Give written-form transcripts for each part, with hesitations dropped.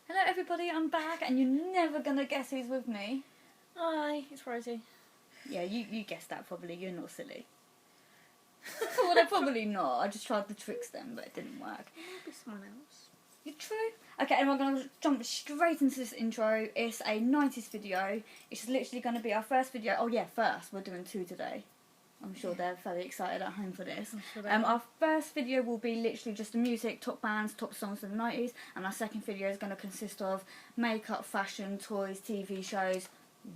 Hello everybody, I'm back and you're never going to guess who's with me. Hi, it's Rosie. Yeah, you guessed that probably, you're not silly. Well, they're probably not, I just tried to trick them but it didn't work. Maybe someone else. You're true. Okay, and we're going to jump straight into this intro. It's a 90s video. It's literally going to be our first video. Oh yeah, first, we're doing two today. I'm sure they're very excited at home for this. Sure Our first video will be literally just the music, top bands, top songs of the 90s, and our second video is going to consist of makeup, fashion, toys, TV shows,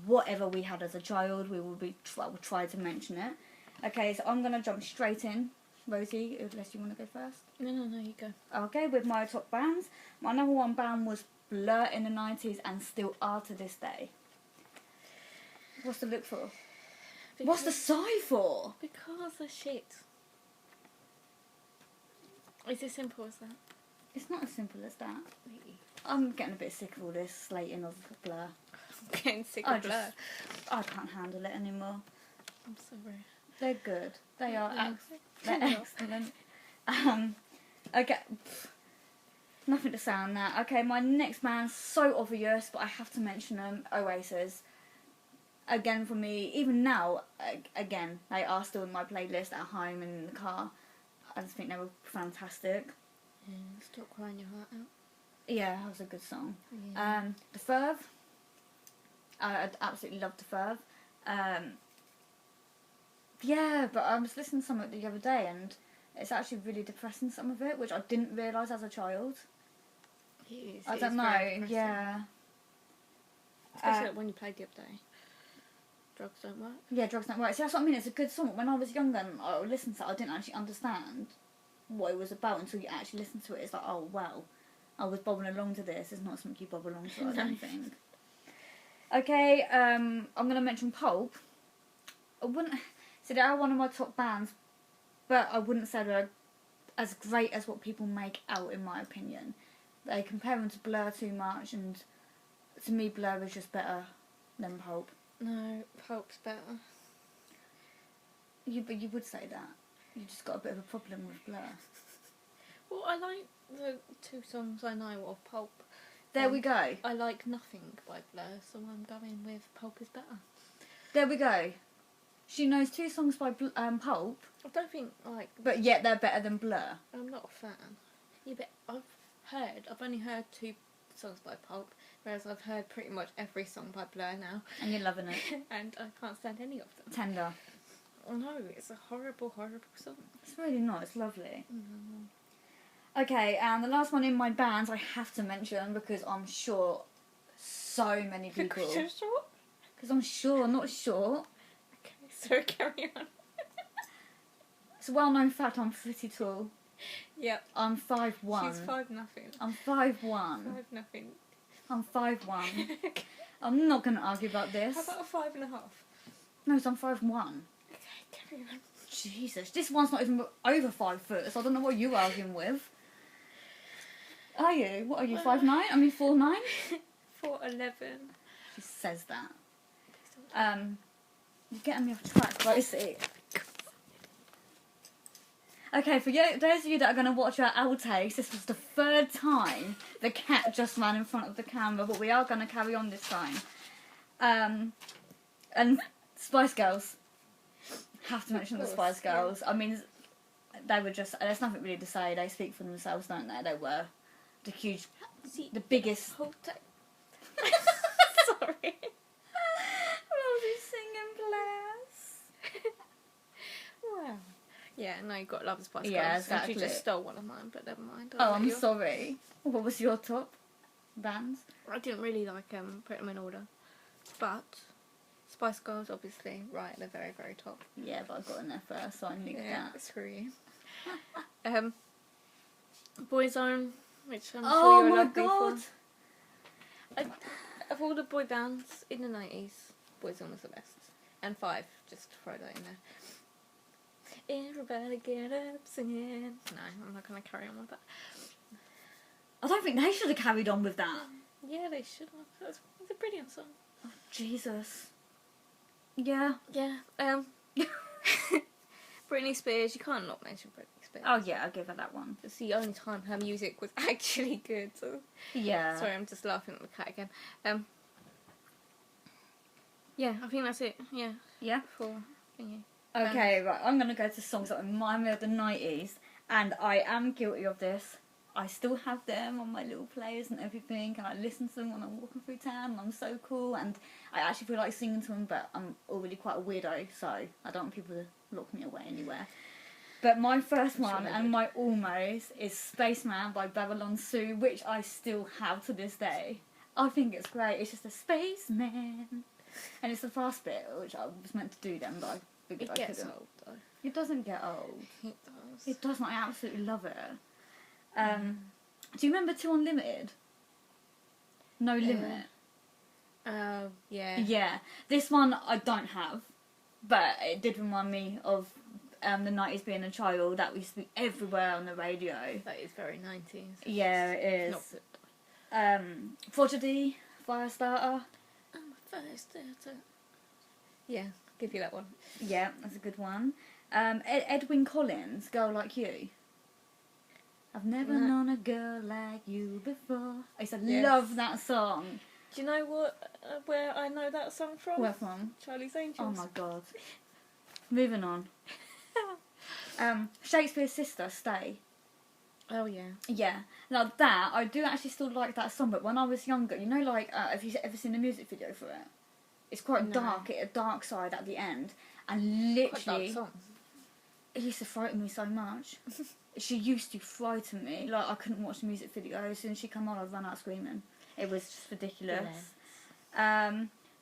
whatever we had as a child. We'll try to mention it. Okay, so I'm going to jump straight in. Rosie, unless you want to go first. No, you go. Okay, with my top bands. My number one band was Blur in the 90s and still are to this day. What's the look for? What's the sigh for? Because they're shit. Is it simple as that? It's not as simple as that. Really? I'm getting a bit sick of all this slating of Blur. I'm getting sick of Blur. I can't handle it anymore. I'm sorry. They're good. They are they're excellent. Okay. Nothing to say on that. Okay, my next band's so obvious, but I have to mention them. Oasis. Again, for me, even now, again, they are still in my playlist at home and in the car. I just think they were fantastic. Yeah, stop crying your heart out. Yeah, that was a good song. Yeah. The Verve. I absolutely loved The Verve. Yeah, but I was listening to some of it the other day and it's actually really depressing, some of it, which I didn't realise as a child. It is. I don't know, yeah. Especially like when you played the other day. Drugs don't work. Yeah, Drugs Don't Work. See, that's what I mean, it's a good song. When I was younger and I listened to it, I didn't actually understand what it was about until you actually listen to it. It's like, oh, wow, I was bobbing along to this. It's not something you bob along to, I don't think. Okay, I'm going to mention Pulp. I wouldn't... So they are one of my top bands, but I wouldn't say they're as great as what people make out, in my opinion. They compare them to Blur too much, and to me, Blur is just better than Pulp. No, Pulp's better. But you would say that. You just got a bit of a problem with Blur. Well, I like the two songs I know of Pulp. There we go. I like Nothing by Blur, so I'm going with Pulp is better. There we go. She knows two songs by Pulp, I don't think, like... but yet they're better than Blur. I'm not a fan. Yeah, but I've only heard two songs by Pulp, whereas I've heard pretty much every song by Blur now. And you're loving it. And I can't stand any of them. Tender. Oh no, it's a horrible, horrible song. It's really not. It's lovely. Mm-hmm. Okay, and the last one in my bands I have to mention because I'm sure so many people... So short? Because I'm sure, not short. Okay, so carry on. It's a well-known fact I'm pretty tall. Yep. I'm 5'1". She's 5'0". I'm 5'1". 5'0". I'm 5'1". I'm not going to argue about this. How about a 5.5? No, so I'm 5'1". Okay, carry on. Jesus, this one's not even over 5 foot, so I don't know what you're arguing with. Are you? What are you, 5'9"? I mean 4'9"? 4'11". She says that. You're getting me off track, Rosie. Okay, for you, those of you that are going to watch our outtakes, this was the third time the cat just ran in front of the camera, but we are going to carry on this time. And Spice Girls. Have to mention the Spice Girls. I mean, they were just... There's nothing really to say. They speak for themselves, don't they? They were the huge... The biggest... Whole time. Sorry. Rosie's singing, bless. Wow. Yeah, no, you've got to love the Spice Girls. Yeah, exactly. And she just stole one of mine, but never mind. Oh, I'm sorry. What was your top bands? I didn't really like put them in order. But Spice Girls, obviously, right at the very, very top. Yeah, but I got in there first, so I knew that. Screw you. Boyzone, which I'm sure you're lovely for. Of all the boy bands in the 90s, Boyzone was the best. And Five, just to throw that in there. Everybody get up singing. No, I'm not going to carry on with that. I don't think they should have carried on with that. Yeah, they should have. It's a brilliant song. Oh, Jesus. Yeah. Yeah. Britney Spears, you can't not mention Britney bit. Oh yeah, I'll give her that one. It's the only time her music was actually good. So. Yeah. Sorry, I'm just laughing at the cat again. Yeah, I think that's it. Yeah. Yeah? For thingy. Okay, right, I'm going to go to songs that remind me of the 90s, and I am guilty of this. I still have them on my little players and everything, and I listen to them when I'm walking through town, and I'm so cool, and I actually feel like singing to them, but I'm already quite a weirdo, so I don't want people to lock me away anywhere. But my first one, and my almost, is Spaceman by Babylon Sue, which I still have to this day. I think it's great. It's just a spaceman. And it's the fast bit, which I was meant to do then, but I figured It I gets couldn't. old though. It doesn't get old. It does. It doesn't. I absolutely love it. Do you remember 2 Unlimited? No Limit. Oh, yeah. Yeah. This one I don't have, but it did remind me of the 90s being a child. That used to be everywhere on the radio. That is very 90s. Yeah, it Not is. good. Prodigy, Firestarter. I'm a Firestarter. Yeah, give you that one. Yeah, that's a good one. Edwin Collins, Girl Like You. I've never known a girl like you before. I used to love that song. Do you know what? Where I know that song from? Where from? Charlie's Angels. Oh my god. Moving on. Shakespeare's Sister, Stay. Oh yeah. Yeah. Now that, I do actually still like that song, but when I was younger, you know, like, have you ever seen the music video for it? It's quite dark, a dark side at the end, and literally... Quite dark song. It used to frighten me so much. She used to frighten me. Like, I couldn't watch the music video. As soon as she came on, I'd run out screaming. It was just ridiculous.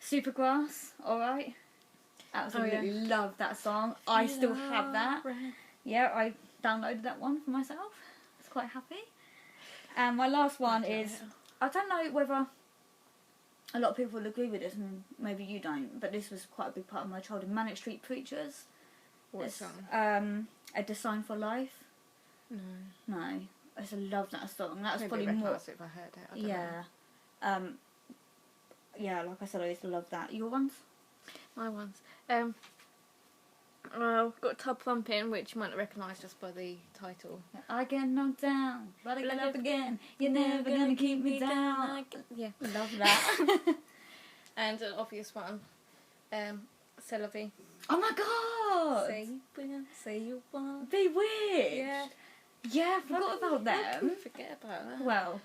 Supergrass, Alright. Absolutely love that song. I still have that. Yeah, I downloaded that one for myself. I was quite happy. And my last one is... I don't know whether a lot of people will agree with this, and maybe you don't, but this was quite a big part of my childhood. Manic Street Preachers. What song? A Design for Life. No. No, I just love that song. That's Maybe probably I more. recognise it if I heard it. I don't know. Yeah, like I said, I used to love that. Your ones? My ones. Well, got Tub Thumping, which you might not recognise just by the title. I get knocked down, but I get up again. You're never gonna keep me down. Yeah. Love that. And an obvious one, C'est la vie. Oh my god! Say you will, say you won't. Bewitched. Yeah. Yeah, I forgot about How can them. you forget about that? Well.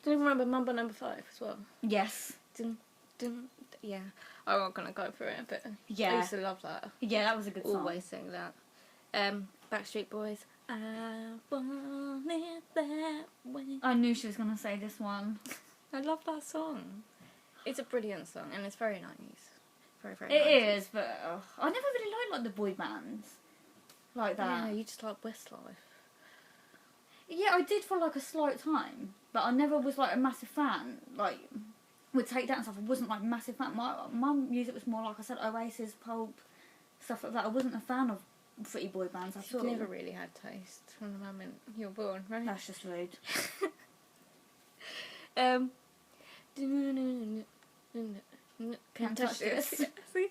Do you remember Mambo Number 5 as well? Yes. Dun, dun, yeah. I'm not gonna go for it, but I Yeah. used to love that. Yeah, that was a good song. Always sing that. Backstreet Boys. I want it that way. I knew she was gonna say this one. I love that song. It's a brilliant song, and it's very 90s. Very, very It 90s. is, but I never really liked like the boy bands like that. Yeah, you just like Westlife. Yeah, I did for like a slight time, but I never was like a massive fan. Like with Take That and stuff, I wasn't like a massive fan. My music was more like I said, Oasis, Pulp, stuff like that. I wasn't a fan of pretty boy bands at You've all. never really had taste from the moment you were born, right? That's just rude. Can't touch this. See?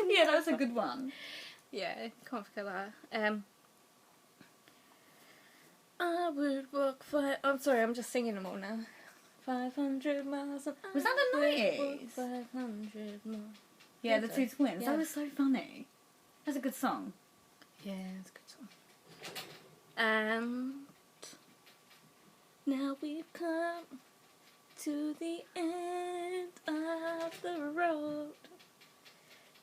Yeah, that was a good one. Yeah, can't forget that. I would walk I'm sorry, I'm just singing them all now. 500 miles. Was that the I would walk 90s? 500 miles. Yeah, the two twins. Yeah. That was so funny. That's a good song. Yeah, it's a good song. And now we've come to the end of the road.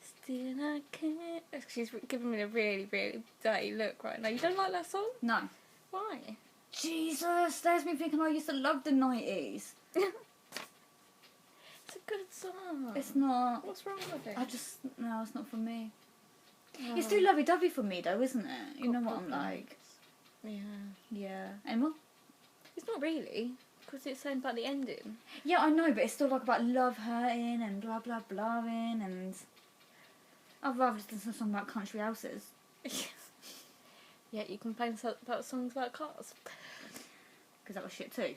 Still I can't. She's giving me a really, really dirty look right now. You don't like that song? No. Why? Jesus, there's me thinking I used to love the 90s. It's a good song. It's not. What's wrong with it? No, it's not for me. Oh. It's too lovey-dovey for me though, isn't it? You Got know what I'm problems. like. Yeah. Yeah. Emma? It's not really, because it's saying about the ending. Yeah, I know, but it's still like about love hurting and blah blah blahing, and I'd rather listen to a song about country houses. Yeah, you complain about songs about cars. Because that was shit too.